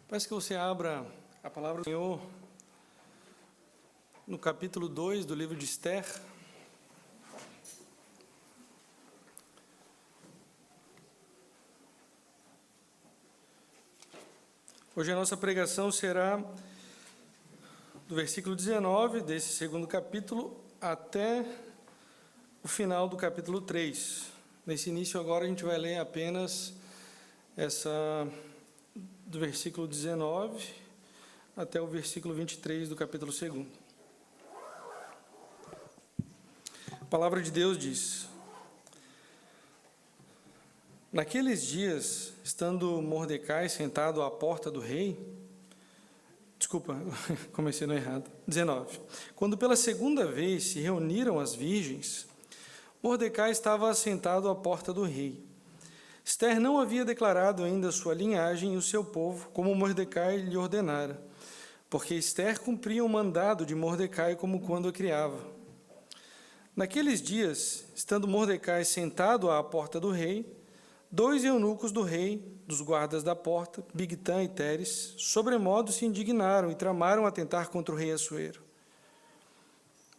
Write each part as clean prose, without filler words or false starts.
Peço que você abra a palavra do Senhor no capítulo 2 do livro de Esther. Hoje a nossa pregação será do versículo 19 desse segundo capítulo até o final do capítulo 3. Nesse início agora a gente vai ler apenas do versículo 19 até o versículo 23 do capítulo 2. A palavra de Deus diz: Naqueles dias, estando Mordecai sentado à porta do rei, comecei no errado, 19. Quando pela segunda vez se reuniram as virgens, Mordecai estava assentado à porta do rei. Esther não havia declarado ainda sua linhagem e o seu povo, como Mordecai lhe ordenara, porque Esther cumpria o mandado de Mordecai como quando a criava. Naqueles dias, estando Mordecai sentado à porta do rei, 2 eunucos do rei, dos guardas da porta, Bigtã e Teres, sobremodo se indignaram e tramaram atentar contra o rei Assuero.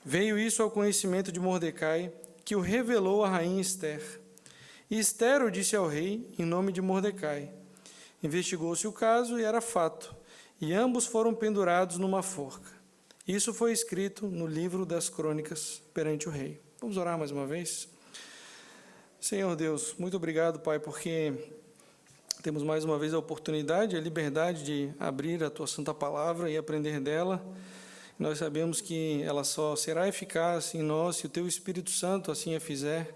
Veio isso ao conhecimento de Mordecai, que o revelou à rainha Esther. E Esther o disse ao rei, em nome de Mordecai. Investigou-se o caso e era fato, e ambos foram pendurados numa forca. Isso foi escrito no livro das crônicas perante o rei. Vamos orar mais uma vez? Senhor Deus, muito obrigado, Pai, porque temos mais uma vez a oportunidade, a liberdade de abrir a Tua Santa Palavra e aprender dela. Nós sabemos que ela só será eficaz em nós se o Teu Espírito Santo assim a fizer.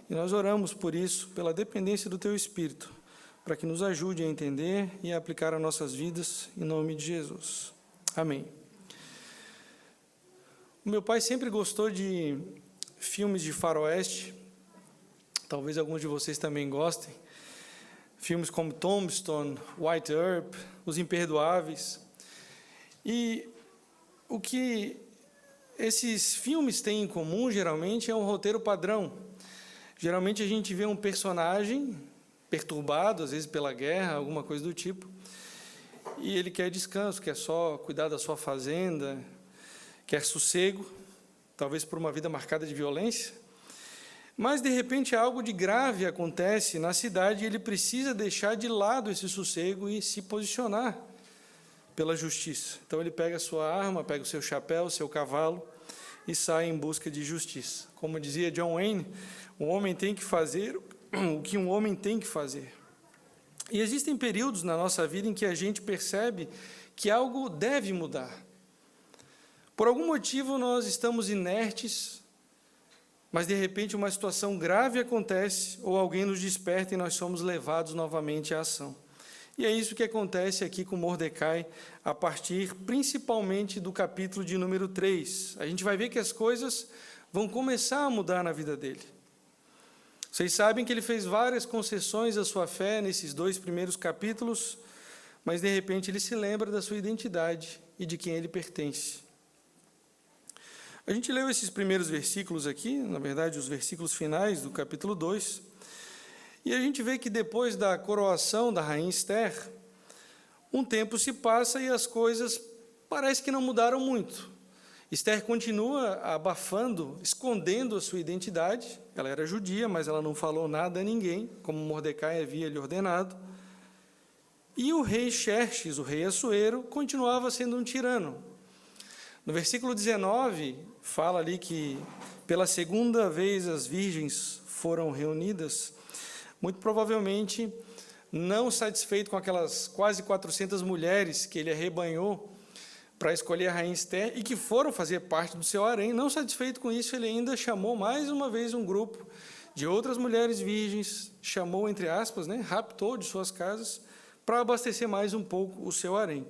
E nós oramos por isso, pela dependência do Teu Espírito, para que nos ajude a entender e a aplicar a nossas vidas, em nome de Jesus. Amém. O meu pai sempre gostou de filmes de faroeste, talvez alguns de vocês também gostem, filmes como Tombstone, White Earp, Os Imperdoáveis. E o que esses filmes têm em comum, geralmente, é um roteiro padrão. Geralmente a gente vê um personagem perturbado, às vezes pela guerra, alguma coisa do tipo, e ele quer descanso, quer só cuidar da sua fazenda, quer sossego, talvez por uma vida marcada de violência. Mas, de repente, algo de grave acontece na cidade e ele precisa deixar de lado esse sossego e se posicionar pela justiça. Então, ele pega a sua arma, pega o seu chapéu, o seu cavalo e sai em busca de justiça. Como dizia John Wayne, o homem tem que fazer o que um homem tem que fazer. E existem períodos na nossa vida em que a gente percebe que algo deve mudar. Por algum motivo, nós estamos inertes, mas, de repente, uma situação grave acontece, ou alguém nos desperta e nós somos levados novamente à ação. E é isso que acontece aqui com Mordecai, a partir, principalmente, do capítulo de número 3. A gente vai ver que as coisas vão começar a mudar na vida dele. Vocês sabem que ele fez várias concessões à sua fé nesses 2 primeiros capítulos, mas, de repente, ele se lembra da sua identidade e de quem ele pertence. A gente leu esses primeiros versículos aqui, na verdade, os versículos finais do capítulo 2, e a gente vê que depois da coroação da rainha Esther, um tempo se passa e as coisas parece que não mudaram muito. Esther continua abafando, escondendo a sua identidade. Ela era judia, mas ela não falou nada a ninguém, como Mordecai havia lhe ordenado. E o rei Xerxes, o rei Assuero, continuava sendo um tirano. No versículo 19, fala ali que pela segunda vez as virgens foram reunidas, muito provavelmente não satisfeito com aquelas quase 400 mulheres que ele arrebanhou para escolher a rainha Esther e que foram fazer parte do seu harém. Não satisfeito com isso, ele ainda chamou mais uma vez um grupo de outras mulheres virgens, chamou, entre aspas, raptou de suas casas, para abastecer mais um pouco o seu harém.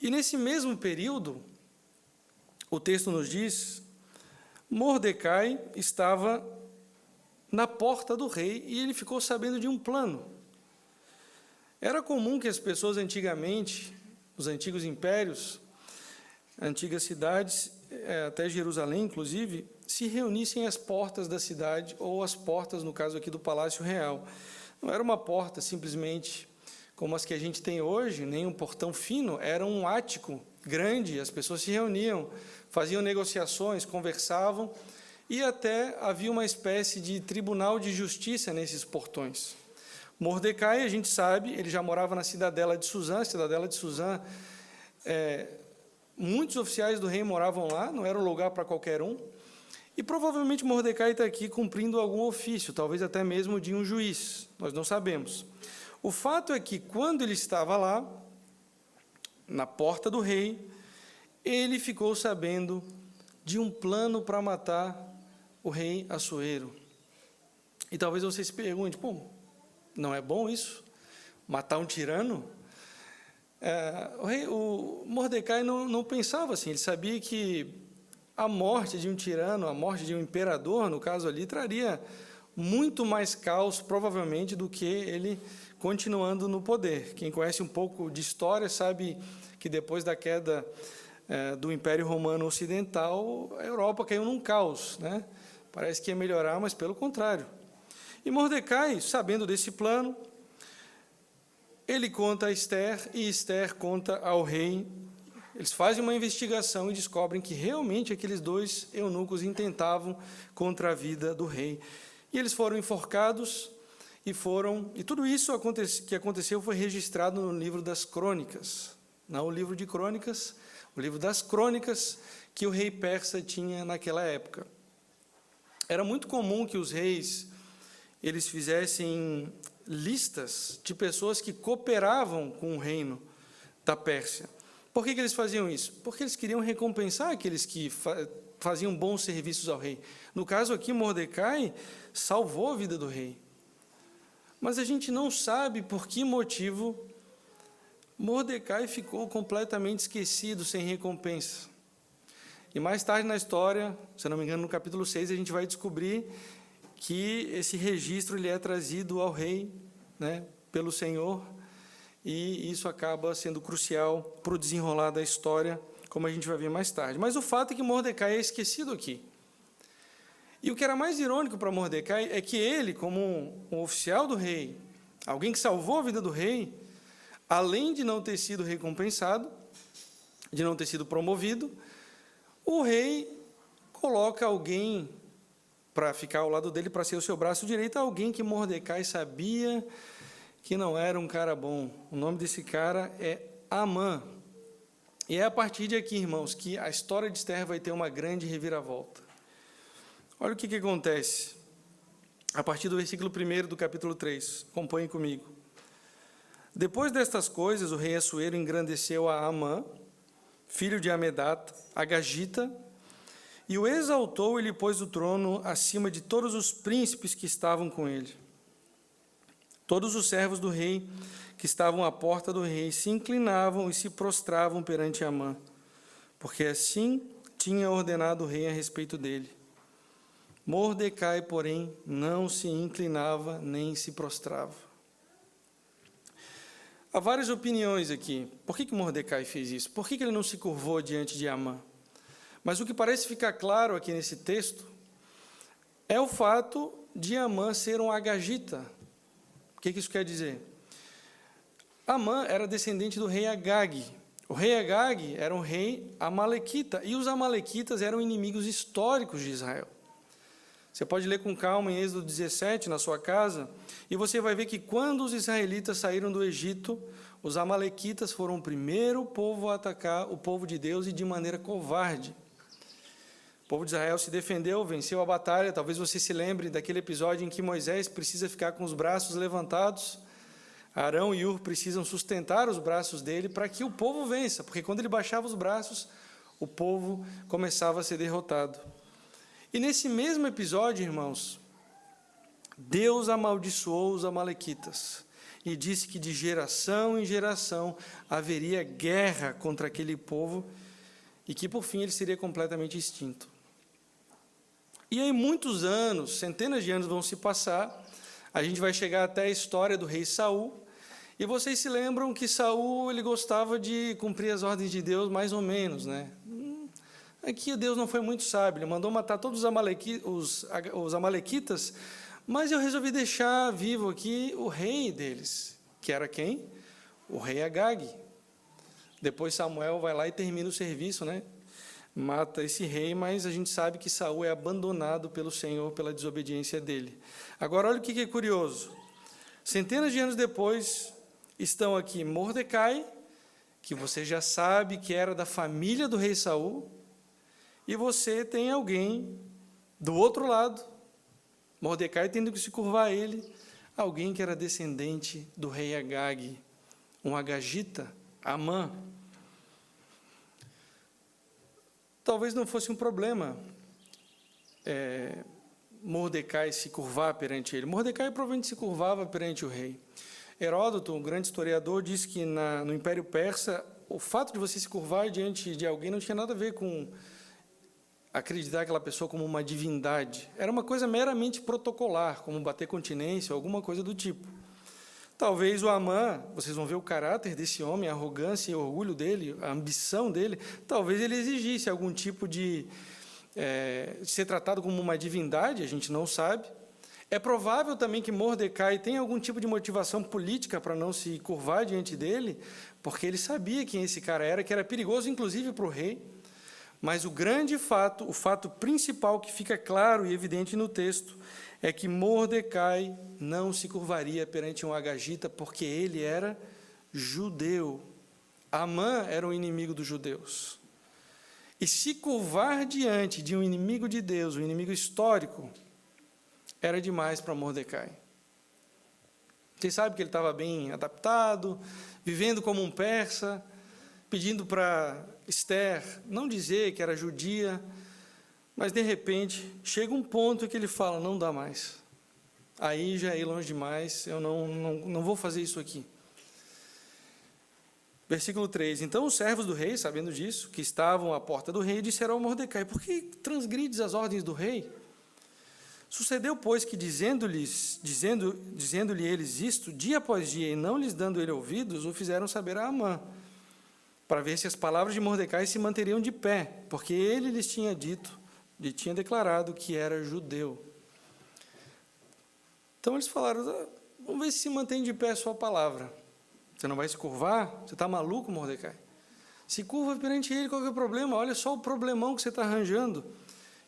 E nesse mesmo período, o texto nos diz, Mordecai estava na porta do rei e ele ficou sabendo de um plano. Era comum que as pessoas antigamente, nos antigos impérios, antigas cidades, até Jerusalém, inclusive, se reunissem às portas da cidade, ou às portas, no caso aqui, do Palácio Real. Não era uma porta simplesmente como as que a gente tem hoje, nem um portão fino, era um ático grande, as pessoas se reuniam, faziam negociações, conversavam, e até havia uma espécie de tribunal de justiça nesses portões. Mordecai, a gente sabe, ele já morava na cidadela de Suzã. A cidadela de Suzã, muitos oficiais do rei moravam lá, não era um lugar para qualquer um, e provavelmente Mordecai está aqui cumprindo algum ofício, talvez até mesmo de um juiz, nós não sabemos. O fato é que, quando ele estava lá, na porta do rei, ele ficou sabendo de um plano para matar o rei Assuero. E talvez você se pergunte, não é bom isso? Matar um tirano? O Mordecai não pensava assim, ele sabia que a morte de um tirano, a morte de um imperador, no caso ali, traria muito mais caos, provavelmente, do que ele continuando no poder. Quem conhece um pouco de história sabe que depois da queda do Império Romano Ocidental, a Europa caiu num caos, né? Parece que ia melhorar, mas pelo contrário. E Mordecai, sabendo desse plano, ele conta a Esther, e Esther conta ao rei. Eles fazem uma investigação e descobrem que realmente aqueles dois eunucos intentavam contra a vida do rei. E eles foram enforcados, e tudo isso que aconteceu foi registrado no livro das Crônicas. Não o livro de Crônicas, o livro das Crônicas que o rei persa tinha naquela época. Era muito comum que os reis eles fizessem listas de pessoas que cooperavam com o reino da Pérsia. Por que eles faziam isso? Porque eles queriam recompensar aqueles que faziam bons serviços ao rei. No caso aqui, Mordecai salvou a vida do rei. Mas a gente não sabe por que motivo Mordecai ficou completamente esquecido, sem recompensa. E mais tarde na história, se não me engano, no capítulo 6, a gente vai descobrir que esse registro ele é trazido ao rei, né, pelo Senhor, e isso acaba sendo crucial para o desenrolar da história, como a gente vai ver mais tarde. Mas o fato é que Mordecai é esquecido aqui. E o que era mais irônico para Mordecai é que ele, como um oficial do rei, alguém que salvou a vida do rei, além de não ter sido recompensado, de não ter sido promovido, o rei coloca alguém para ficar ao lado dele, para ser o seu braço direito, alguém que Mordecai sabia que não era um cara bom. O nome desse cara é Amã. E é a partir de aqui, irmãos, que a história de Esther vai ter uma grande reviravolta. Olha o que acontece. A partir do versículo 1 do capítulo 3. Acompanhe comigo. Depois destas coisas, o rei Assuero engrandeceu a Amã, filho de Amedata, Agagita, e o exaltou e lhe pôs o trono acima de todos os príncipes que estavam com ele. Todos os servos do rei que estavam à porta do rei se inclinavam e se prostravam perante Amã, porque assim tinha ordenado o rei a respeito dele. Mordecai, porém, não se inclinava nem se prostrava. Há várias opiniões aqui. Por que Mordecai fez isso? Por que ele não se curvou diante de Amã? Mas o que parece ficar claro aqui nesse texto é o fato de Amã ser um agagita. O que isso quer dizer? Amã era descendente do rei Agag. O rei Agag era um rei amalequita, e os amalequitas eram inimigos históricos de Israel. Você pode ler com calma em Êxodo 17, na sua casa, e você vai ver que quando os israelitas saíram do Egito, os amalequitas foram o primeiro povo a atacar o povo de Deus, e de maneira covarde. O povo de Israel se defendeu, venceu a batalha. Talvez você se lembre daquele episódio em que Moisés precisa ficar com os braços levantados. Arão e Hur precisam sustentar os braços dele para que o povo vença, porque quando ele baixava os braços, o povo começava a ser derrotado. E nesse mesmo episódio, irmãos, Deus amaldiçoou os amalequitas e disse que de geração em geração haveria guerra contra aquele povo e que, por fim, ele seria completamente extinto. E aí muitos anos, centenas de anos vão se passar, a gente vai chegar até a história do rei Saul, e vocês se lembram que Saul ele gostava de cumprir as ordens de Deus mais ou menos, né? Aqui Deus não foi muito sábio, ele mandou matar todos os amalequitas, mas eu resolvi deixar vivo aqui o rei deles, que era quem? o rei Agag. Depois Samuel vai lá e termina o serviço, né? Mata esse rei, mas a gente sabe que Saul é abandonado pelo Senhor pela desobediência dele. Agora, olha o que é curioso. Centenas de anos depois, estão aqui Mordecai, que você já sabe que era da família do rei Saul, e você tem alguém do outro lado, Mordecai tendo que se curvar a ele, alguém que era descendente do rei Agag, um agagita, Amã. Talvez não fosse um problema Mordecai se curvar perante ele. Mordecai provavelmente se curvava perante o rei. Heródoto, um grande historiador, diz que no Império Persa, o fato de você se curvar diante de alguém não tinha nada a ver com acreditar aquela pessoa como uma divindade. Era uma coisa meramente protocolar, como bater continência, alguma coisa do tipo. Talvez o Amã, vocês vão ver o caráter desse homem, a arrogância e o orgulho dele, a ambição dele, talvez ele exigisse algum tipo de ser tratado como uma divindade, a gente não sabe. É provável também que Mordecai tenha algum tipo de motivação política para não se curvar diante dele, porque ele sabia quem esse cara era, que era perigoso, inclusive, para o rei. Mas o grande fato, o fato principal que fica claro e evidente no texto, é que Mordecai não se curvaria perante um agagita, porque ele era judeu. Amã era o inimigo dos judeus. E se curvar diante de um inimigo de Deus, um inimigo histórico, era demais para Mordecai. Vocês sabem que ele estava bem adaptado, vivendo como um persa, pedindo para Esther não dizer que era judia, mas, de repente, chega um ponto em que ele fala, não dá mais. Aí já é ir longe demais, eu não vou fazer isso aqui. Versículo 3. Então os servos do rei, sabendo disso, que estavam à porta do rei, disseram ao Mordecai, por que transgrides as ordens do rei? Sucedeu, pois, que dizendo-lhe eles isto, dia após dia, e não lhes dando ele ouvidos, o fizeram saber a Amã, para ver se as palavras de Mordecai se manteriam de pé, porque ele lhes tinha declarado que era judeu. Então eles falaram, vamos ver se mantém de pé a sua palavra. Você não vai se curvar? Você está maluco, Mordecai? Se curva perante ele, qual que é o problema? Olha só o problemão que você está arranjando.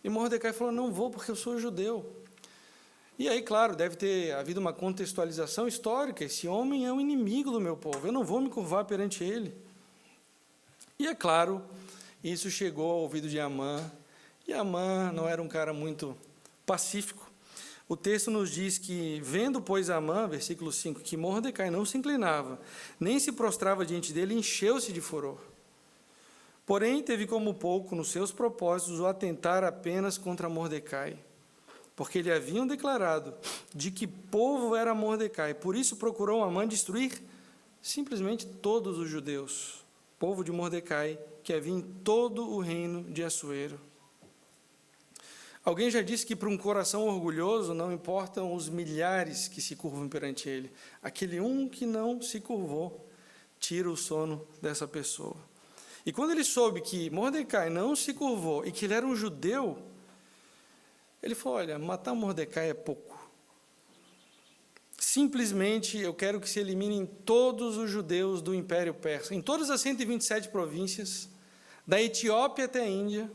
E Mordecai falou, não vou porque eu sou judeu. E aí, claro, deve ter havido uma contextualização histórica. Esse homem é um inimigo do meu povo, eu não vou me curvar perante ele. E é claro, isso chegou ao ouvido de Amã, e Amã não era um cara muito pacífico. O texto nos diz que, vendo, pois, Amã, versículo 5, que Mordecai não se inclinava, nem se prostrava diante dele, encheu-se de furor. Porém, teve como pouco, nos seus propósitos, o atentar apenas contra Mordecai, porque lhe haviam declarado de que povo era Mordecai. Por isso procurou Amã destruir simplesmente todos os judeus, povo de Mordecai, que havia em todo o reino de Assuero. Alguém já disse que para um coração orgulhoso não importam os milhares que se curvam perante ele. Aquele um que não se curvou tira o sono dessa pessoa. E quando ele soube que Mordecai não se curvou e que ele era um judeu, ele falou, olha, matar Mordecai é pouco. Simplesmente eu quero que se eliminem todos os judeus do Império Persa, em todas as 127 províncias, da Etiópia até a Índia.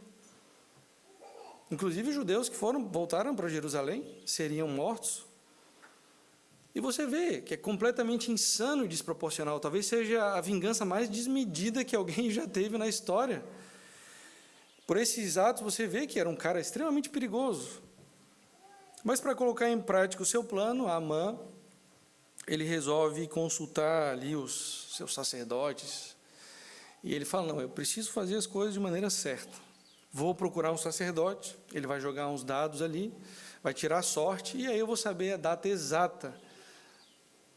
Inclusive os judeus que voltaram para Jerusalém seriam mortos. E você vê que é completamente insano e desproporcional. Talvez seja a vingança mais desmedida que alguém já teve na história. Por esses atos você vê que era um cara extremamente perigoso. Mas para colocar em prática o seu plano, Amã, ele resolve consultar ali os seus sacerdotes. E ele fala, não, eu preciso fazer as coisas de maneira certa. Vou procurar um sacerdote, ele vai jogar uns dados ali, vai tirar a sorte, e aí eu vou saber a data exata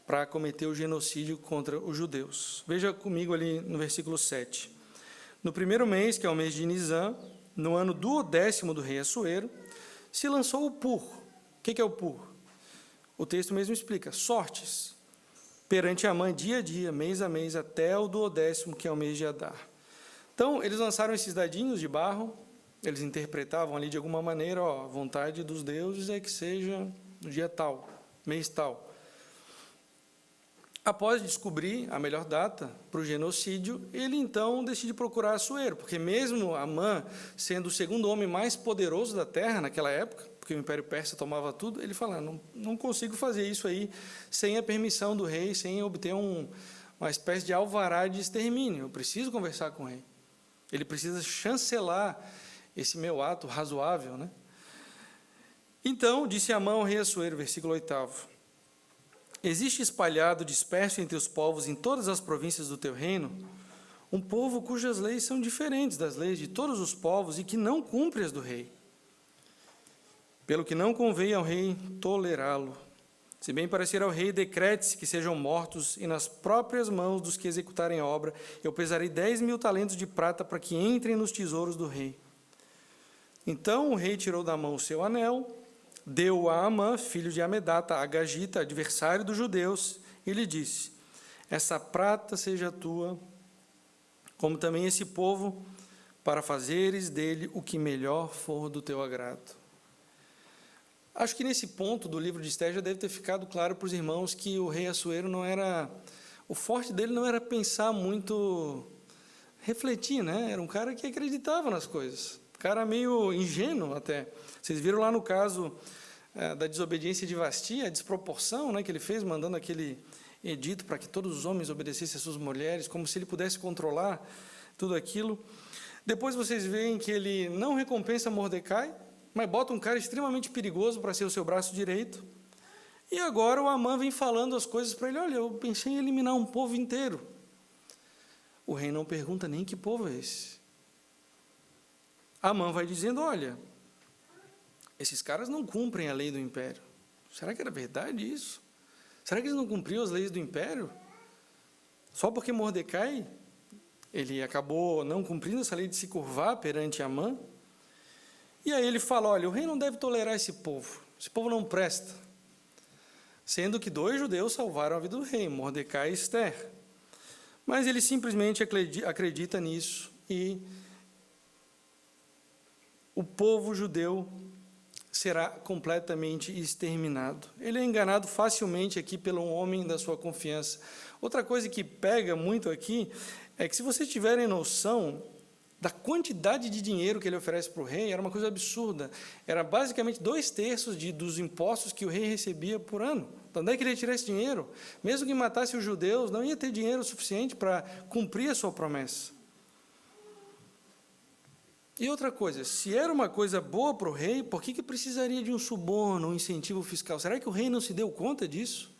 para cometer o genocídio contra os judeus. Veja comigo ali no versículo 7. No primeiro mês, que é o mês de Nisã, no ano 12º do rei Assuero, se lançou o pur. O que é o pur? O texto mesmo explica, sortes, perante Amã dia a dia, mês a mês, até o 12º, que é o mês de Adar. Então, eles lançaram esses dadinhos de barro, eles interpretavam ali de alguma maneira, a vontade dos deuses é que seja no dia tal, mês tal. Após descobrir a melhor data para o genocídio, ele então decide procurar Assuero, porque mesmo Amã sendo o segundo homem mais poderoso da terra naquela época, porque o Império Persa tomava tudo, ele fala, não consigo fazer isso aí sem a permissão do rei, sem obter uma espécie de alvará de extermínio. Eu preciso conversar com o rei. Ele precisa chancelar esse meu ato razoável, né? Então, disse Amã ao rei Assuero, versículo 8: existe espalhado, disperso entre os povos em todas as províncias do teu reino, um povo cujas leis são diferentes das leis de todos os povos e que não cumpre as do rei. Pelo que não convém ao rei tolerá-lo. Se bem parecer ao rei, decrete-se que sejam mortos, e nas próprias mãos dos que executarem a obra, eu pesarei 10.000 talentos de prata para que entrem nos tesouros do rei. Então o rei tirou da mão o seu anel, deu-o a Amã, filho de Amedata, agagita, adversário dos judeus, e lhe disse, essa prata seja tua, como também esse povo, para fazeres dele o que melhor for do teu agrado. Acho que nesse ponto do livro de Esther já deve ter ficado claro para os irmãos que o rei Assuero não era, o forte dele não era pensar muito, refletir, né? Era um cara que acreditava nas coisas, um cara meio ingênuo até. Vocês viram lá no caso da desobediência de Vasti, a desproporção, né, que ele fez, mandando aquele edito para que todos os homens obedecessem às suas mulheres, como se ele pudesse controlar tudo aquilo. Depois vocês veem que ele não recompensa Mordecai, mas bota um cara extremamente perigoso para ser o seu braço direito. E agora o Amã vem falando as coisas para ele, olha, eu pensei em eliminar um povo inteiro. O rei não pergunta nem que povo é esse. Amã vai dizendo, olha, esses caras não cumprem a lei do império. Será que era verdade isso? Será que eles não cumpriam as leis do império? Só porque Mordecai, ele acabou não cumprindo essa lei de se curvar perante Amã? E aí ele fala, olha, o rei não deve tolerar esse povo não presta. Sendo que 2 judeus salvaram a vida do rei, Mordecai e Esther. Mas ele simplesmente acredita nisso e o povo judeu será completamente exterminado. Ele é enganado facilmente aqui pelo homem da sua confiança. Outra coisa que pega muito aqui é que se vocês tiverem noção da quantidade de dinheiro que ele oferece para o rei, era uma coisa absurda. Era basicamente 2/3 dos impostos que o rei recebia por ano. Então, onde é que ele ia tirar esse dinheiro? Mesmo que matasse os judeus, não ia ter dinheiro suficiente para cumprir a sua promessa. E outra coisa, se era uma coisa boa para o rei, por que precisaria de um suborno, um incentivo fiscal? Será que o rei não se deu conta disso?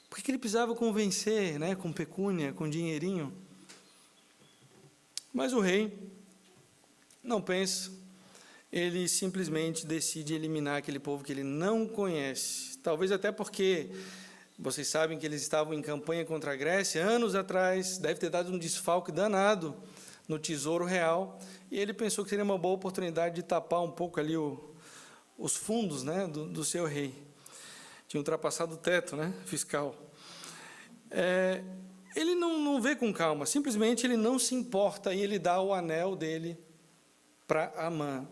Por que ele precisava convencer, né, com pecúnia, com dinheirinho? Mas o rei não pensa, ele simplesmente decide eliminar aquele povo que ele não conhece. Talvez até porque vocês sabem que eles estavam em campanha contra a Grécia anos atrás, deve ter dado um desfalque danado no tesouro real, e ele pensou que seria uma boa oportunidade de tapar um pouco ali os fundos, né, do seu rei. Tinha ultrapassado o teto, né, fiscal. Ele não vê com calma, simplesmente ele não se importa e ele dá o anel dele para Amã.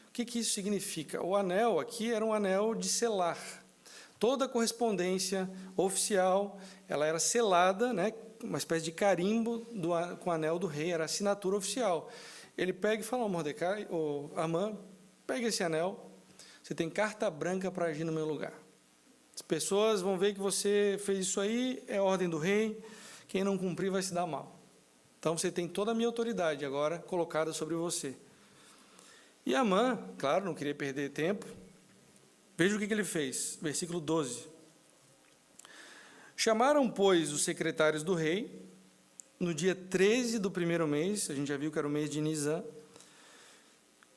O que isso significa? O anel aqui era um anel de selar. Toda a correspondência oficial, ela era selada, né, uma espécie de carimbo com o anel do rei, era a assinatura oficial. Ele pega e fala ao Mordecai, ou Amã, pega esse anel, você tem carta branca para agir no meu lugar. As pessoas vão ver que você fez isso aí, é ordem do rei, quem não cumprir vai se dar mal. Então, você tem toda a minha autoridade agora colocada sobre você. E Amã, claro, não queria perder tempo. Veja o que ele fez, versículo 12. Chamaram, pois, os secretários do rei, no dia 13 do primeiro mês, a gente já viu que era o mês de Nisã,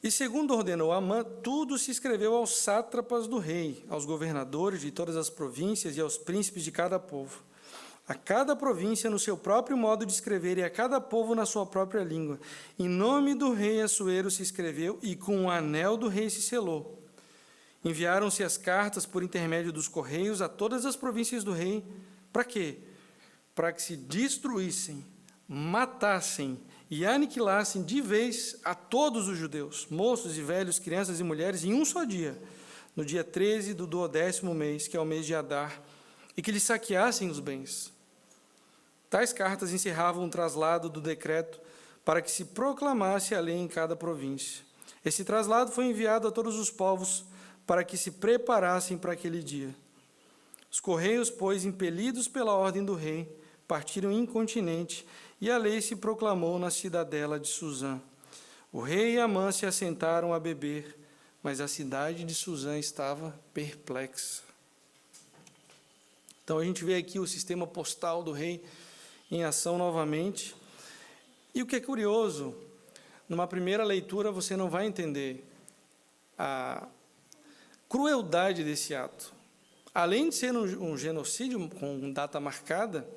e segundo ordenou Amã, tudo se escreveu aos sátrapas do rei, aos governadores de todas as províncias e aos príncipes de cada povo. A cada província no seu próprio modo de escrever e a cada povo na sua própria língua. Em nome do rei Assuero se escreveu e com o anel do rei se selou. Enviaram-se as cartas por intermédio dos correios a todas as províncias do rei. Para quê? Para que se destruíssem, matassem e aniquilassem de vez a todos os judeus, moços e velhos, crianças e mulheres, em um só dia, no dia 13 do 12º mês, que é o mês de Adar, e que lhes saqueassem os bens. Tais cartas encerravam o traslado do decreto para que se proclamasse a lei em cada província. Esse traslado foi enviado a todos os povos para que se preparassem para aquele dia. Os correios, pois, impelidos pela ordem do rei, partiram incontinenti, e a lei se proclamou na cidadela de Suzã. O rei e Amã se assentaram a beber, mas a cidade de Suzã estava perplexa. Então, a gente vê aqui o sistema postal do rei em ação novamente. E o que é curioso, numa primeira leitura você não vai entender a crueldade desse ato. Além de ser um genocídio com data marcada,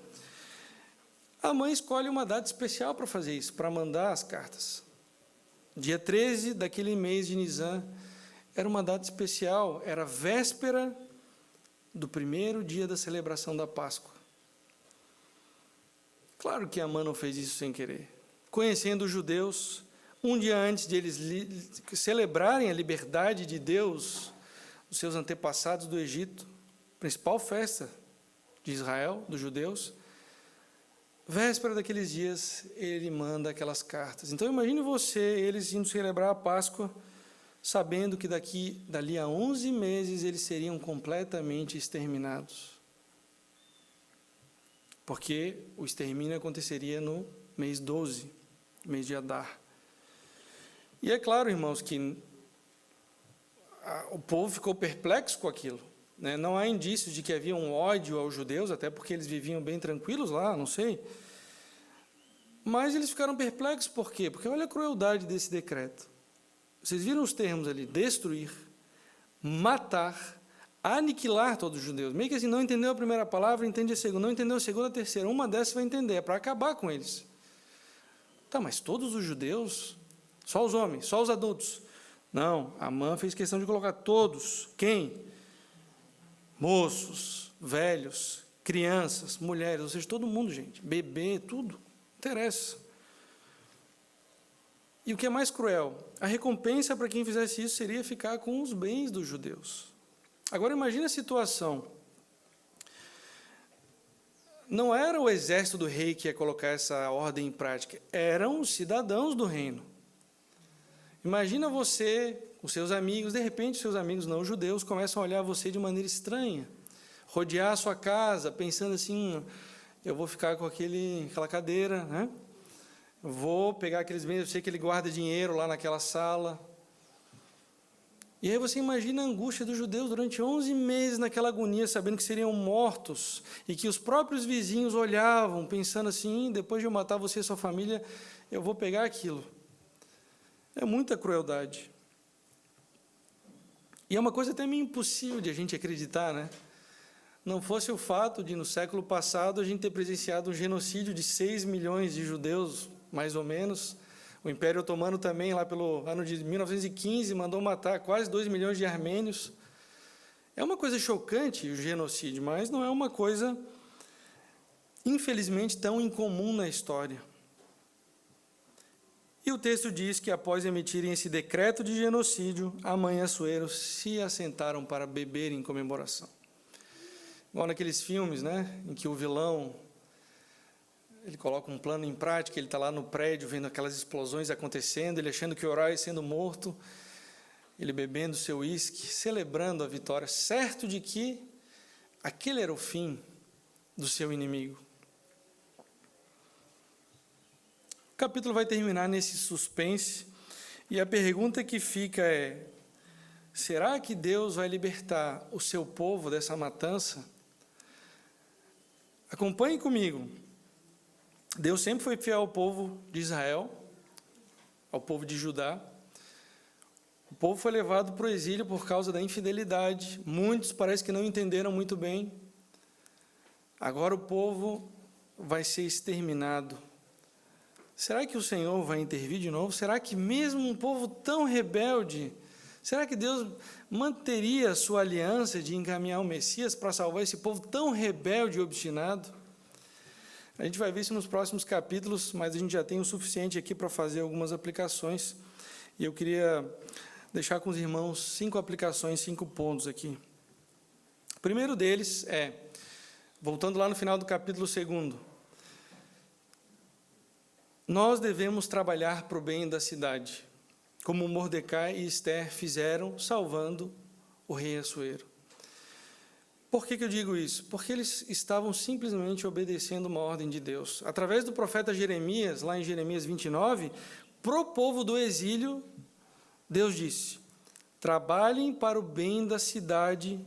a mãe escolhe uma data especial para fazer isso, para mandar as cartas. Dia 13 daquele mês de Nisan era uma data especial, era véspera do primeiro dia da celebração da Páscoa. Claro que Amã não fez isso sem querer. Conhecendo os judeus, um dia antes de eles celebrarem a liberdade de Deus, os seus antepassados do Egito, principal festa de Israel, dos judeus, véspera daqueles dias, ele manda aquelas cartas. Então, imagine você, eles indo celebrar a Páscoa, sabendo que dali a 11 meses eles seriam completamente exterminados. Porque o extermínio aconteceria no mês 12, mês de Adar. E é claro, irmãos, que o povo ficou perplexo com aquilo. Né? Não há indícios de que havia um ódio aos judeus, até porque eles viviam bem tranquilos lá, não sei. Mas eles ficaram perplexos, por quê? Porque olha a crueldade desse decreto. Vocês viram os termos ali? Destruir, matar, aniquilar todos os judeus. Meio que assim, não entendeu a primeira palavra, entende a segunda. Não entendeu a segunda, a terceira. Uma dessas vai entender, é para acabar com eles. Tá, mas todos os judeus? Só os homens, só os adultos? Não, Amã fez questão de colocar todos. Quem? Moços, velhos, crianças, mulheres, ou seja, todo mundo, gente. Bebê, tudo. Não interessa. E o que é mais cruel? A recompensa para quem fizesse isso seria ficar com os bens dos judeus. Agora, imagine a situação. Não era o exército do rei que ia colocar essa ordem em prática, eram os cidadãos do reino. Imagina você, os seus amigos, de repente, seus amigos não judeus começam a olhar você de maneira estranha, rodear a sua casa, pensando assim, eu vou ficar com aquela cadeira, né? Vou pegar aqueles bens, eu sei que ele guarda dinheiro lá naquela sala. E aí você imagina a angústia dos judeus durante 11 meses naquela agonia, sabendo que seriam mortos, e que os próprios vizinhos olhavam, pensando assim, depois de eu matar você e sua família, eu vou pegar aquilo. É muita crueldade. E é uma coisa até meio impossível de a gente acreditar, né? Não fosse o fato de, no século passado, a gente ter presenciado um genocídio de 6 milhões de judeus, mais ou menos. O Império Otomano também, lá pelo ano de 1915, mandou matar quase 2 milhões de armênios. É uma coisa chocante o genocídio, mas não é uma coisa, infelizmente, tão incomum na história. E o texto diz que, após emitirem esse decreto de genocídio, Amã e Assuero se assentaram para beber em comemoração. Igual naqueles filmes, né, em que o vilão, ele coloca um plano em prática, ele está lá no prédio, vendo aquelas explosões acontecendo, ele achando que o herói sendo morto, ele bebendo seu uísque, celebrando a vitória, certo de que aquele era o fim do seu inimigo. O capítulo vai terminar nesse suspense, e a pergunta que fica é: será que Deus vai libertar o seu povo dessa matança? Acompanhe comigo. Deus sempre foi fiel ao povo de Israel, ao povo de Judá. O povo foi levado para o exílio por causa da infidelidade. Muitos parece que não entenderam muito bem. Agora o povo vai ser exterminado. Será que o Senhor vai intervir de novo? Será que mesmo um povo tão rebelde, será que Deus manteria a sua aliança de encaminhar o Messias para salvar esse povo tão rebelde e obstinado? A gente vai ver isso nos próximos capítulos, mas a gente já tem o suficiente aqui para fazer algumas aplicações. E eu queria deixar com os irmãos 5 aplicações, 5 pontos aqui. O primeiro deles é, voltando lá no final do capítulo 2, Nós devemos trabalhar para o bem da cidade, como Mordecai e Esther fizeram, salvando o rei Assuero. Por que eu digo isso? Porque eles estavam simplesmente obedecendo uma ordem de Deus. Através do profeta Jeremias, lá em Jeremias 29, para o povo do exílio, Deus disse: trabalhem para o bem da cidade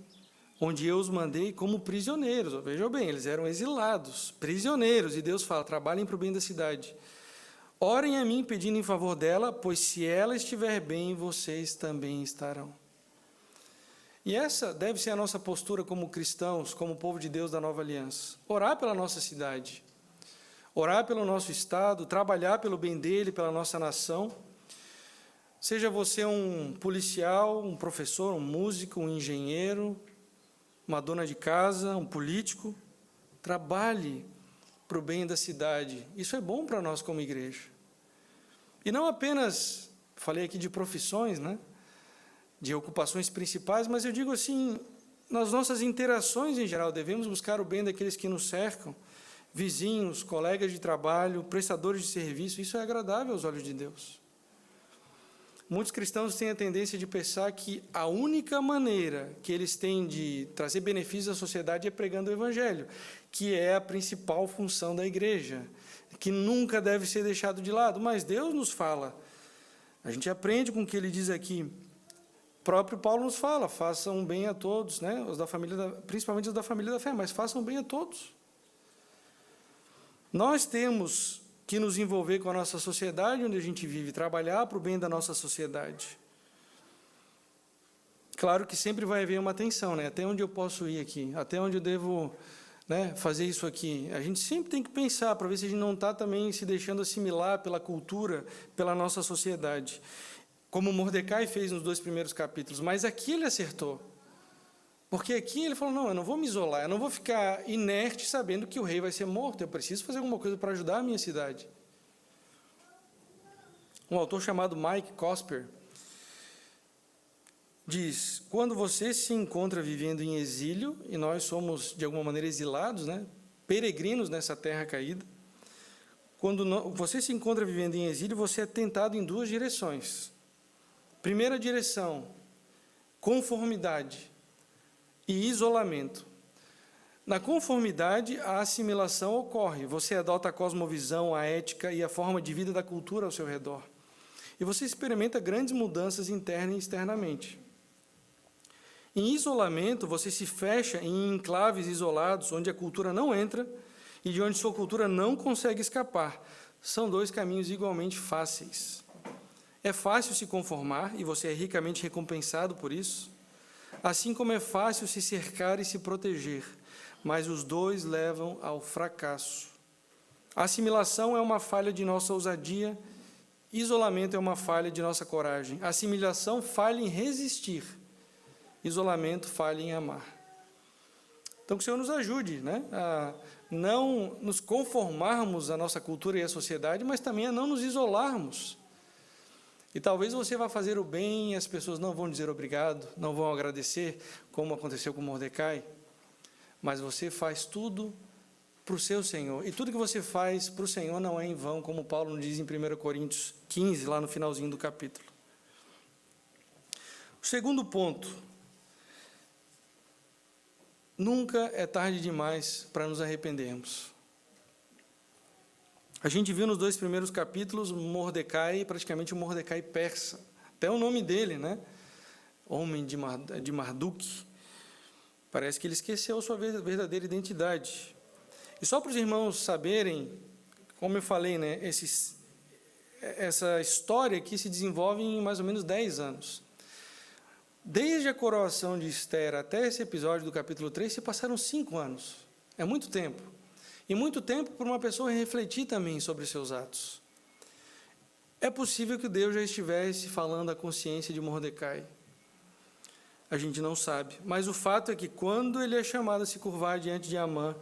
onde eu os mandei como prisioneiros. Vejam bem, eles eram exilados, prisioneiros, e Deus fala: trabalhem para o bem da cidade. Orem a mim pedindo em favor dela, pois se ela estiver bem, vocês também estarão. E essa deve ser a nossa postura como cristãos, como povo de Deus da nova aliança. Orar pela nossa cidade, orar pelo nosso estado, trabalhar pelo bem dele, pela nossa nação. Seja você um policial, um professor, um músico, um engenheiro, uma dona de casa, um político, trabalhe para o bem da cidade. Isso é bom para nós como igreja. E não apenas, falei aqui de profissões, né? De ocupações principais, mas eu digo assim, nas nossas interações em geral, devemos buscar o bem daqueles que nos cercam, vizinhos, colegas de trabalho, prestadores de serviço. Isso é agradável aos olhos de Deus. Muitos cristãos têm a tendência de pensar que a única maneira que eles têm de trazer benefícios à sociedade é pregando o Evangelho, que é a principal função da igreja, que nunca deve ser deixado de lado. Mas Deus nos fala, a gente aprende com o que ele diz aqui. O próprio Paulo nos fala: façam bem a todos, né? Os da família principalmente os da família da fé, mas façam bem a todos. Nós temos que nos envolver com a nossa sociedade onde a gente vive, trabalhar para o bem da nossa sociedade. Claro que sempre vai haver uma tensão, né? Até onde eu posso ir aqui? Até onde eu devo, né, fazer isso aqui? A gente sempre tem que pensar para ver se a gente não está também se deixando assimilar pela cultura, pela nossa sociedade. Como Mordecai fez nos 2 primeiros capítulos, mas aqui ele acertou. Porque aqui ele falou: não, eu não vou me isolar, eu não vou ficar inerte sabendo que o rei vai ser morto, eu preciso fazer alguma coisa para ajudar a minha cidade. Um autor chamado Mike Cosper diz: quando você se encontra vivendo em exílio, e nós somos de alguma maneira exilados, né, peregrinos nessa terra caída, quando você se encontra vivendo em exílio, você é tentado em 2 direções. Primeira direção, conformidade e isolamento. Na conformidade, a assimilação ocorre. Você adota a cosmovisão, a ética e a forma de vida da cultura ao seu redor. E você experimenta grandes mudanças interna e externamente. Em isolamento, você se fecha em enclaves isolados, onde a cultura não entra e de onde sua cultura não consegue escapar. São 2 caminhos igualmente fáceis. É fácil se conformar, e você é ricamente recompensado por isso, assim como é fácil se cercar e se proteger, mas os 2 levam ao fracasso. A assimilação é uma falha de nossa ousadia, isolamento é uma falha de nossa coragem. A assimilação falha em resistir, isolamento falha em amar. Então, que o Senhor nos ajude, né, a não nos conformarmos à nossa cultura e à sociedade, mas também a não nos isolarmos. E talvez você vá fazer o bem e as pessoas não vão dizer obrigado, não vão agradecer, como aconteceu com Mordecai, mas você faz tudo para o seu Senhor. E tudo que você faz para o Senhor não é em vão, como Paulo nos diz em 1 Coríntios 15, lá no finalzinho do capítulo. O segundo ponto: nunca é tarde demais para nos arrependermos. A gente viu nos 2 primeiros capítulos Mordecai, praticamente o Mordecai persa. Até o nome dele, né? Homem de Marduk. Parece que ele esqueceu sua verdadeira identidade. E só para os irmãos saberem, como eu falei, né? Essa história aqui se desenvolve em mais ou menos 10 anos. Desde a coroação de Esther até esse episódio do capítulo 3, se passaram 5 anos. É muito tempo. E muito tempo para uma pessoa refletir também sobre seus atos. É possível que Deus já estivesse falando à consciência de Mordecai. A gente não sabe. Mas o fato é que quando ele é chamado a se curvar diante de Amã,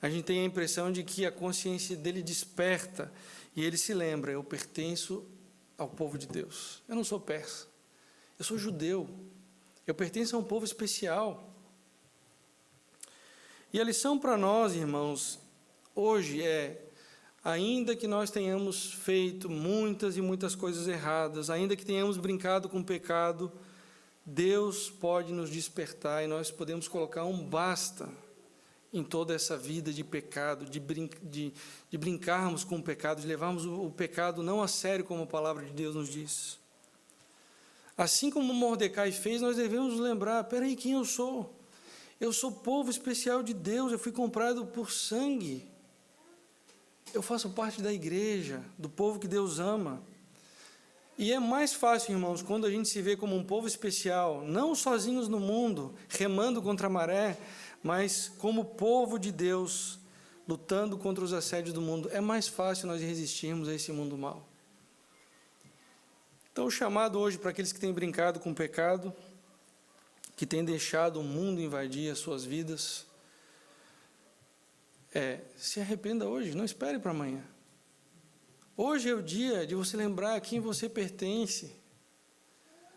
a gente tem a impressão de que a consciência dele desperta e ele se lembra: eu pertenço ao povo de Deus. Eu não sou persa. Eu sou judeu. Eu pertenço a um povo especial. E a lição para nós, irmãos, hoje é: Ainda que nós tenhamos feito muitas e muitas coisas erradas, ainda que tenhamos brincado com o pecado, Deus pode nos despertar e nós podemos colocar um basta em toda essa vida de pecado, de brincarmos com o pecado, de levarmos o pecado não a sério, como a palavra de Deus nos diz. Assim como Mordecai fez, nós devemos nos lembrar: espera aí, quem eu sou? Eu sou povo especial de Deus, eu fui comprado por sangue. Eu faço parte da igreja, do povo que Deus ama. E é mais fácil, irmãos, quando a gente se vê como um povo especial, não sozinhos no mundo, remando contra a maré, mas como povo de Deus, lutando contra os assédios do mundo. É mais fácil nós resistirmos a esse mundo mau. Então, o chamado hoje para aqueles que têm brincado com o pecado, que têm deixado o mundo invadir as suas vidas, se arrependa hoje, não espere para amanhã. Hoje é o dia de você lembrar a quem você pertence.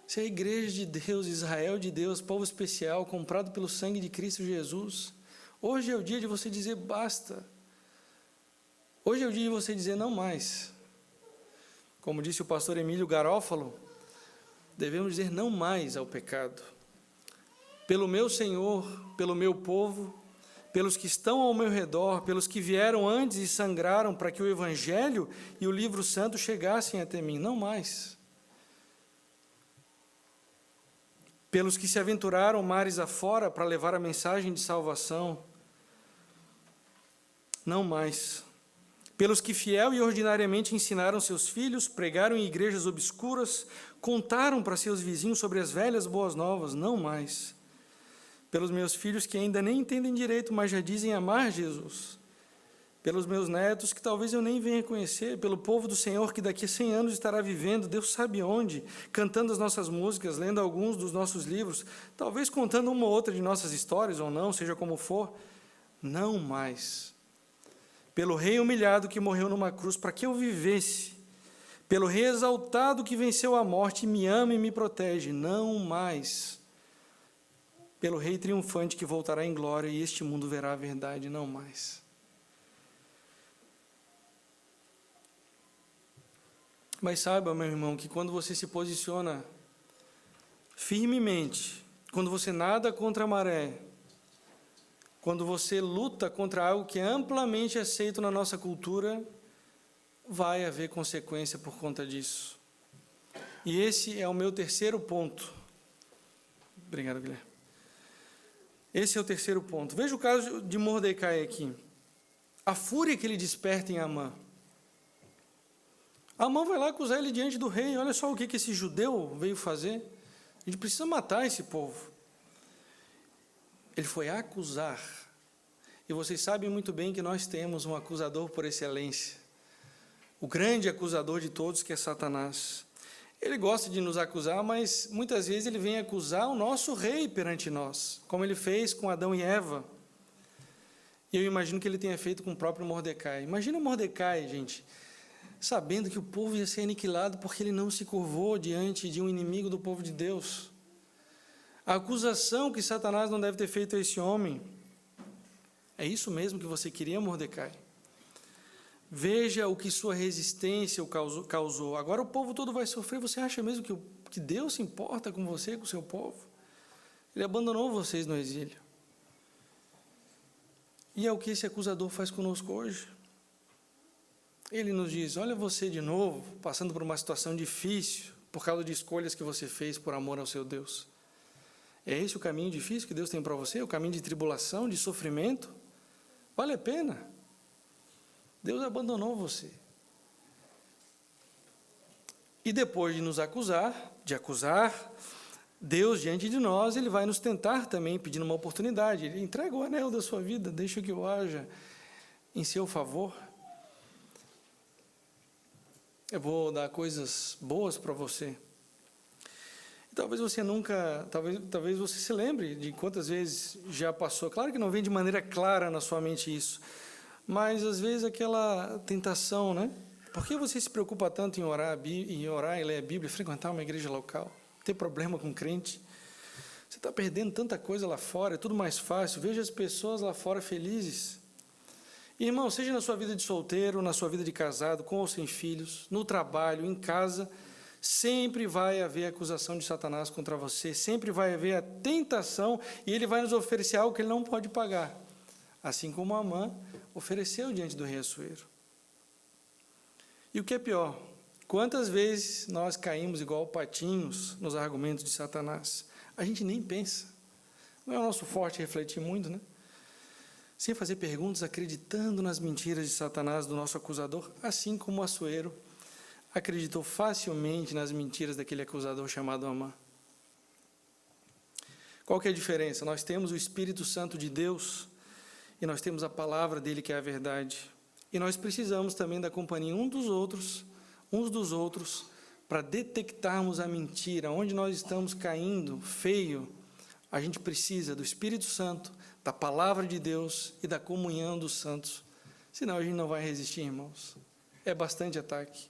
Se é a igreja de Deus, Israel de Deus, povo especial, comprado pelo sangue de Cristo Jesus. Hoje é o dia de você dizer basta. Hoje é o dia de você dizer não mais. Como disse o pastor Emílio Garófalo, devemos dizer não mais ao pecado. Pelo meu Senhor, pelo meu povo, pelos que estão ao meu redor, pelos que vieram antes e sangraram para que o Evangelho e o livro santo chegassem até mim, não mais. Pelos que se aventuraram mares afora para levar a mensagem de salvação, não mais. Pelos que fiel e ordinariamente ensinaram seus filhos, pregaram em igrejas obscuras, contaram para seus vizinhos sobre as velhas boas novas, não mais. Pelos meus filhos que ainda nem entendem direito, mas já dizem amar Jesus. Pelos meus netos que talvez eu nem venha conhecer, pelo povo do Senhor que daqui a 100 anos estará vivendo, Deus sabe onde, cantando as nossas músicas, lendo alguns dos nossos livros, talvez contando uma ou outra de nossas histórias ou não, seja como for, não mais. Pelo Rei humilhado que morreu numa cruz para que eu vivesse, pelo Rei exaltado que venceu a morte, me ama e me protege, não mais. Pelo Rei triunfante que voltará em glória e este mundo verá a verdade, não mais. Mas saiba, meu irmão, que quando você se posiciona firmemente, quando você nada contra a maré, quando você luta contra algo que é amplamente aceito na nossa cultura, vai haver consequência por conta disso. E esse é o meu terceiro ponto. Obrigado, Guilherme. Esse é o terceiro ponto. Veja o caso de Mordecai aqui. A fúria que ele desperta em Amã. Amã vai lá acusar ele diante do rei. Olha só o que esse judeu veio fazer. A gente precisa matar esse povo. Ele foi acusar. E vocês sabem muito bem que nós temos um acusador por excelência. O grande acusador de todos, que é Satanás. Ele gosta de nos acusar, mas muitas vezes ele vem acusar o nosso rei perante nós, como ele fez com Adão e Eva. E eu imagino que ele tenha feito com o próprio Mordecai. Imagina Mordecai, gente, sabendo que o povo ia ser aniquilado porque ele não se curvou diante de um inimigo do povo de Deus. A acusação que Satanás não deve ter feito a esse homem. É isso mesmo que você queria, Mordecai? Veja o que sua resistência causou. Agora o povo todo vai sofrer. Você acha mesmo que Deus se importa com você, com o seu povo? Ele abandonou vocês no exílio. E é o que esse acusador faz conosco hoje. Ele nos diz: olha você de novo, passando por uma situação difícil, por causa de escolhas que você fez por amor ao seu Deus. É esse o caminho difícil que Deus tem para você? O caminho de tribulação, de sofrimento? Vale a pena? Deus abandonou você. E depois de nos acusar, Deus diante de nós, Ele vai nos tentar também, pedindo uma oportunidade. Ele entrega o anel da sua vida, deixa que eu haja em seu favor. Eu vou dar coisas boas para você. Talvez você nunca, talvez você se lembre de quantas vezes já passou. Claro que não vem de maneira clara na sua mente isso, mas às vezes aquela tentação, né? Por que você se preocupa tanto em orar e ler a Bíblia, frequentar uma igreja local, ter problema com crente? Você está perdendo tanta coisa lá fora, é tudo mais fácil. Veja as pessoas lá fora felizes. Irmão, seja na sua vida de solteiro, na sua vida de casado, com ou sem filhos, no trabalho, em casa, sempre vai haver acusação de Satanás contra você, sempre vai haver a tentação, e ele vai nos oferecer algo que ele não pode pagar, assim como Amã ofereceu diante do rei Assuero. E o que é pior, quantas vezes nós caímos igual patinhos nos argumentos de Satanás? A gente nem pensa, não é o nosso forte refletir muito, né? Sem fazer perguntas, acreditando nas mentiras de Satanás, do nosso acusador, assim como Assuero acreditou facilmente nas mentiras daquele acusador chamado Amã. Qual que é a diferença? Nós temos o Espírito Santo de Deus e nós temos a palavra dele, que é a verdade. E nós precisamos também da companhia uns dos outros, para detectarmos a mentira, onde nós estamos caindo feio. A gente precisa do Espírito Santo, da palavra de Deus e da comunhão dos santos. Senão a gente não vai resistir, irmãos. É bastante ataque.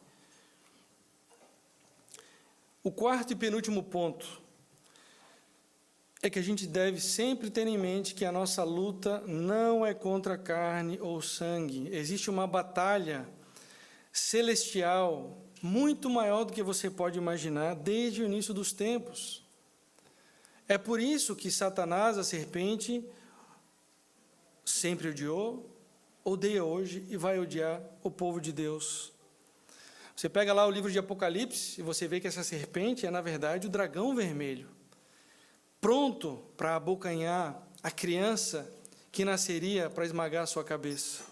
O quarto e penúltimo ponto é que a gente deve sempre ter em mente que a nossa luta não é contra carne ou sangue. Existe uma batalha celestial muito maior do que você pode imaginar desde o início dos tempos. É por isso que Satanás, a serpente, sempre odiou, odeia hoje e vai odiar o povo de Deus. Você pega lá o livro de Apocalipse e você vê que essa serpente é, na verdade, o dragão vermelho, pronto para abocanhar a criança que nasceria para esmagar a sua cabeça.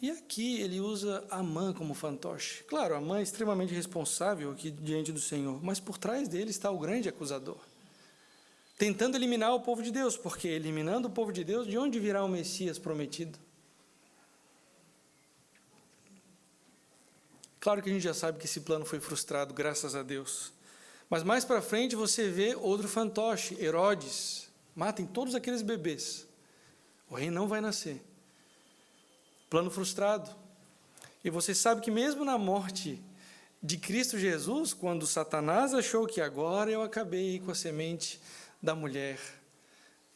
E aqui ele usa Amã como fantoche. Claro, Amã é extremamente responsável aqui diante do Senhor, mas por trás dele está o grande acusador, tentando eliminar o povo de Deus, porque eliminando o povo de Deus, de onde virá o Messias prometido? Claro que a gente já sabe que esse plano foi frustrado, graças a Deus. Mas mais para frente você vê outro fantoche, Herodes. Matem todos aqueles bebês. O rei não vai nascer. Plano frustrado. E você sabe que mesmo na morte de Cristo Jesus, quando Satanás achou que agora eu acabei com a semente da mulher,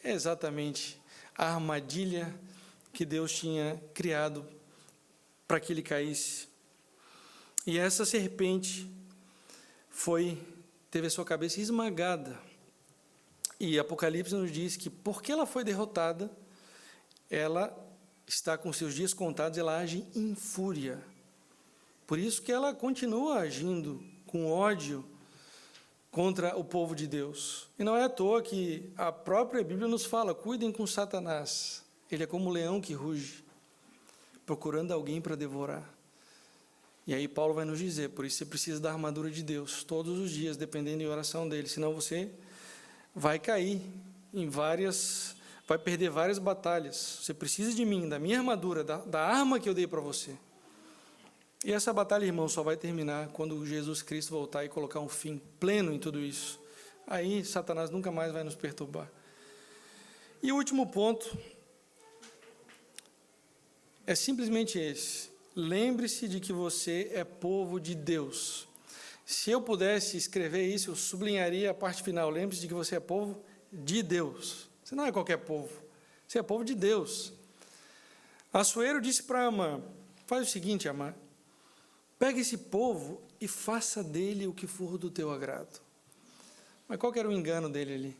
é exatamente a armadilha que Deus tinha criado para que ele caísse. E essa serpente teve a sua cabeça esmagada. E Apocalipse nos diz que, porque ela foi derrotada, ela está com seus dias contados, ela age em fúria. Por isso que ela continua agindo com ódio contra o povo de Deus. E não é à toa que a própria Bíblia nos fala: cuidem com Satanás. Ele é como um leão que ruge, procurando alguém para devorar. E aí Paulo vai nos dizer, por isso você precisa da armadura de Deus, todos os dias, dependendo da oração dele, senão você vai cair vai perder várias batalhas. Você precisa de mim, da minha armadura, da arma que eu dei para você. E essa batalha, irmão, só vai terminar quando Jesus Cristo voltar e colocar um fim pleno em tudo isso. Aí Satanás nunca mais vai nos perturbar. E o último ponto é simplesmente esse: lembre-se de que você é povo de Deus. Se eu pudesse escrever isso, eu sublinharia a parte final: lembre-se de que você é povo de Deus. Você não é qualquer povo, você é povo de Deus. Assuero disse para Amã: faz o seguinte, Amã, pega esse povo e faça dele o que for do teu agrado. Mas qual que era o engano dele ali?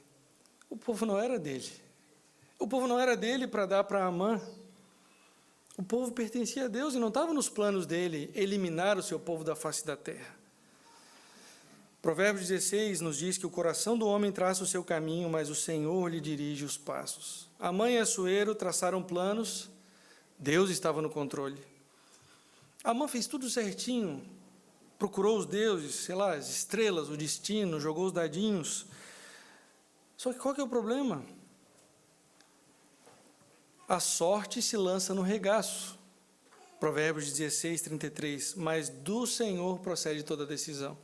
O povo não era dele. O povo não era dele para dar para Amã. O povo pertencia a Deus e não estava nos planos dele eliminar o seu povo da face da terra. Provérbios 16 nos diz que o coração do homem traça o seu caminho, mas o Senhor lhe dirige os passos. Amã e Assuero traçaram planos, Deus estava no controle. Amã fez tudo certinho, procurou os deuses, as estrelas, o destino, jogou os dadinhos. Só que qual que é o problema? A sorte se lança no regaço. Provérbios 16, 33. Mas do Senhor procede toda a decisão.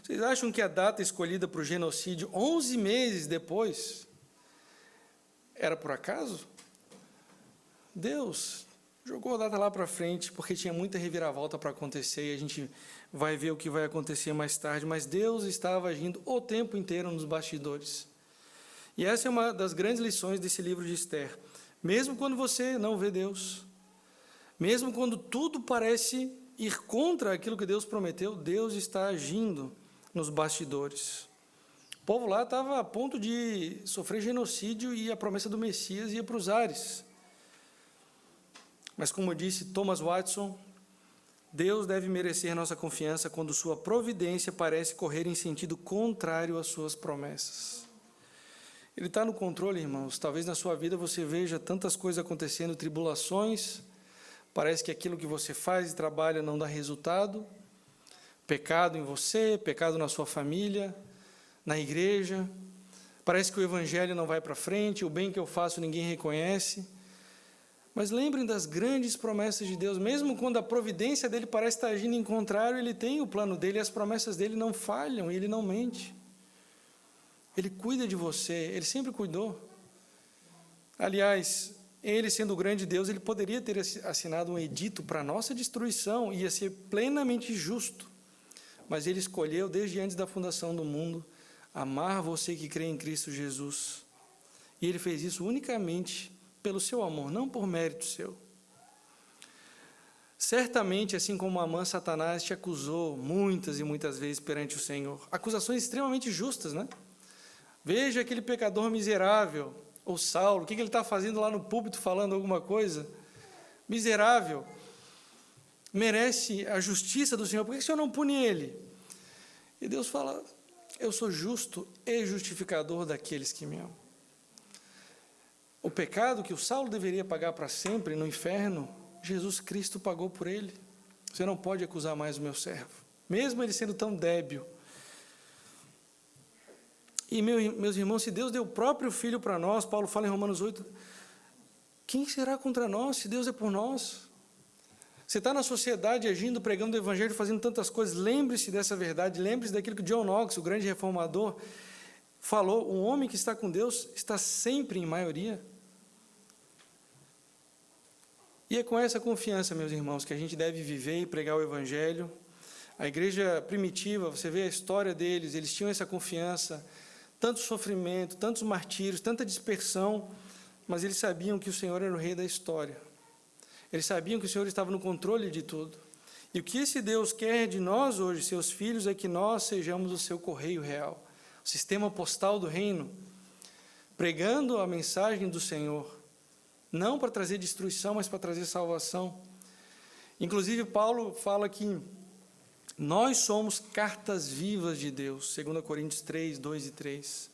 Vocês acham que a data escolhida para o genocídio, 11 meses depois, era por acaso? Deus jogou a data lá para frente, porque tinha muita reviravolta para acontecer, e a gente vai ver o que vai acontecer mais tarde, mas Deus estava agindo o tempo inteiro nos bastidores. E essa é uma das grandes lições desse livro de Esther. Mesmo quando você não vê Deus, mesmo quando tudo parece ir contra aquilo que Deus prometeu, Deus está agindo nos bastidores. O povo lá estava a ponto de sofrer genocídio e a promessa do Messias ia para os ares. Mas, como disse Thomas Watson, Deus deve merecer nossa confiança quando sua providência parece correr em sentido contrário às suas promessas. Ele está no controle, irmãos. Talvez na sua vida você veja tantas coisas acontecendo, tribulações, parece que aquilo que você faz e trabalha não dá resultado, pecado em você, pecado na sua família, na igreja, parece que o evangelho não vai para frente, o bem que eu faço ninguém reconhece. Mas lembrem das grandes promessas de Deus, mesmo quando a providência dele parece estar agindo em contrário, ele tem o plano dele, e as promessas dele não falham, e ele não mente. Ele cuida de você, ele sempre cuidou. Aliás, ele sendo o grande Deus, ele poderia ter assinado um edito para a nossa destruição, ia ser plenamente justo. Mas ele escolheu, desde antes da fundação do mundo, amar você que crê em Cristo Jesus. E ele fez isso unicamente pelo seu amor, não por mérito seu. Certamente, assim como Amã, Satanás te acusou muitas e muitas vezes perante o Senhor. Acusações extremamente justas, né? Veja aquele pecador miserável, ou Saulo, o que ele está fazendo lá no púlpito falando alguma coisa? Miserável. Merece a justiça do Senhor, por que o Senhor não pune ele? E Deus fala, eu sou justo e justificador daqueles que me amam. O pecado que o Saulo deveria pagar para sempre no inferno, Jesus Cristo pagou por ele. Você não pode acusar mais o meu servo, mesmo ele sendo tão débil. E, meus irmãos, se Deus deu o próprio Filho para nós, Paulo fala em Romanos 8, quem será contra nós, se Deus é por nós? Você está na sociedade agindo, pregando o Evangelho, fazendo tantas coisas, lembre-se dessa verdade, lembre-se daquilo que John Knox, o grande reformador, falou, um homem que está com Deus está sempre em maioria. E é com essa confiança, meus irmãos, que a gente deve viver e pregar o Evangelho. A igreja primitiva, você vê a história deles, eles tinham essa confiança, tanto sofrimento, tantos martírios, tanta dispersão, mas eles sabiam que o Senhor era o rei da história. Eles sabiam que o Senhor estava no controle de tudo. E o que esse Deus quer de nós hoje, seus filhos, é que nós sejamos o seu correio real, o sistema postal do reino, pregando a mensagem do Senhor, não para trazer destruição, mas para trazer salvação. Inclusive, Paulo fala que nós somos cartas vivas de Deus, 2 Coríntios 3, 2 e 3.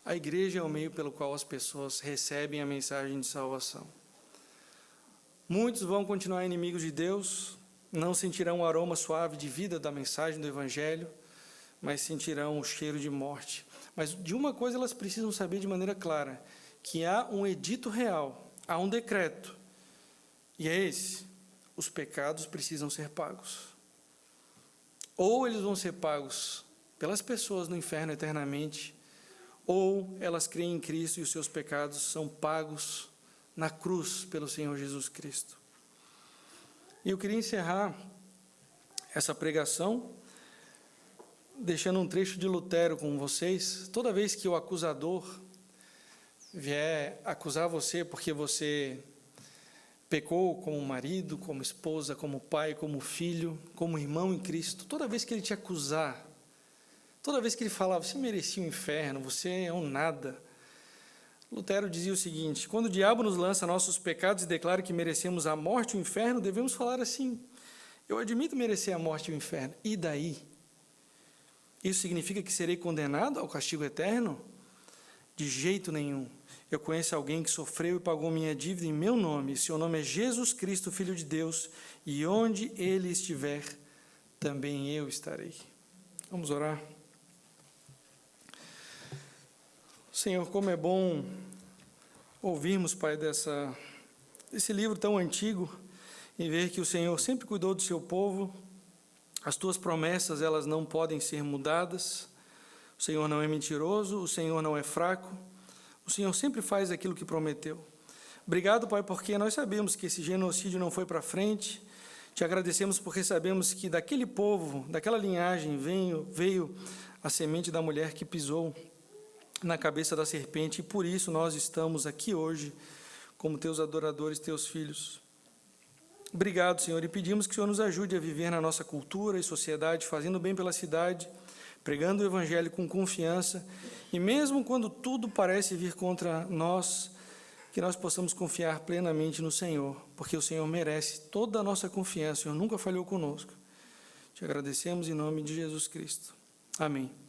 A igreja é o meio pelo qual as pessoas recebem a mensagem de salvação. Muitos vão continuar inimigos de Deus, não sentirão o aroma suave de vida da mensagem do Evangelho, mas sentirão o cheiro de morte. Mas de uma coisa elas precisam saber de maneira clara, que há um edito real, há um decreto, e é esse: os pecados precisam ser pagos. Ou eles vão ser pagos pelas pessoas no inferno eternamente, ou elas creem em Cristo e os seus pecados são pagos na cruz pelo Senhor Jesus Cristo. E eu queria encerrar essa pregação deixando um trecho de Lutero com vocês. Toda vez que o acusador vier acusar você porque você pecou como marido, como esposa, como pai, como filho, como irmão em Cristo, toda vez que ele te acusar, toda vez que ele falar, você merecia o inferno, você é um nada, Lutero dizia o seguinte: quando o diabo nos lança nossos pecados e declara que merecemos a morte e o inferno, devemos falar assim: eu admito merecer a morte e o inferno, e daí? Isso significa que serei condenado ao castigo eterno? De jeito nenhum. Eu conheço alguém que sofreu e pagou minha dívida em meu nome. Seu nome é Jesus Cristo, Filho de Deus, e onde ele estiver, também eu estarei. Vamos orar. Senhor, como é bom ouvirmos, Pai, desse livro tão antigo, e ver que o Senhor sempre cuidou do seu povo. As tuas promessas, elas não podem ser mudadas. O Senhor não é mentiroso, o Senhor não é fraco. O Senhor sempre faz aquilo que prometeu. Obrigado, Pai, porque nós sabemos que esse genocídio não foi para frente. Te agradecemos porque sabemos que daquele povo, daquela linhagem, veio a semente da mulher que pisou na cabeça da serpente, e por isso nós estamos aqui hoje como teus adoradores, teus filhos. Obrigado, Senhor, e pedimos que o Senhor nos ajude a viver na nossa cultura e sociedade, fazendo bem pela cidade, pregando o Evangelho com confiança, e mesmo quando tudo parece vir contra nós, que nós possamos confiar plenamente no Senhor, porque o Senhor merece toda a nossa confiança, o Senhor nunca falhou conosco. Te agradecemos em nome de Jesus Cristo. Amém.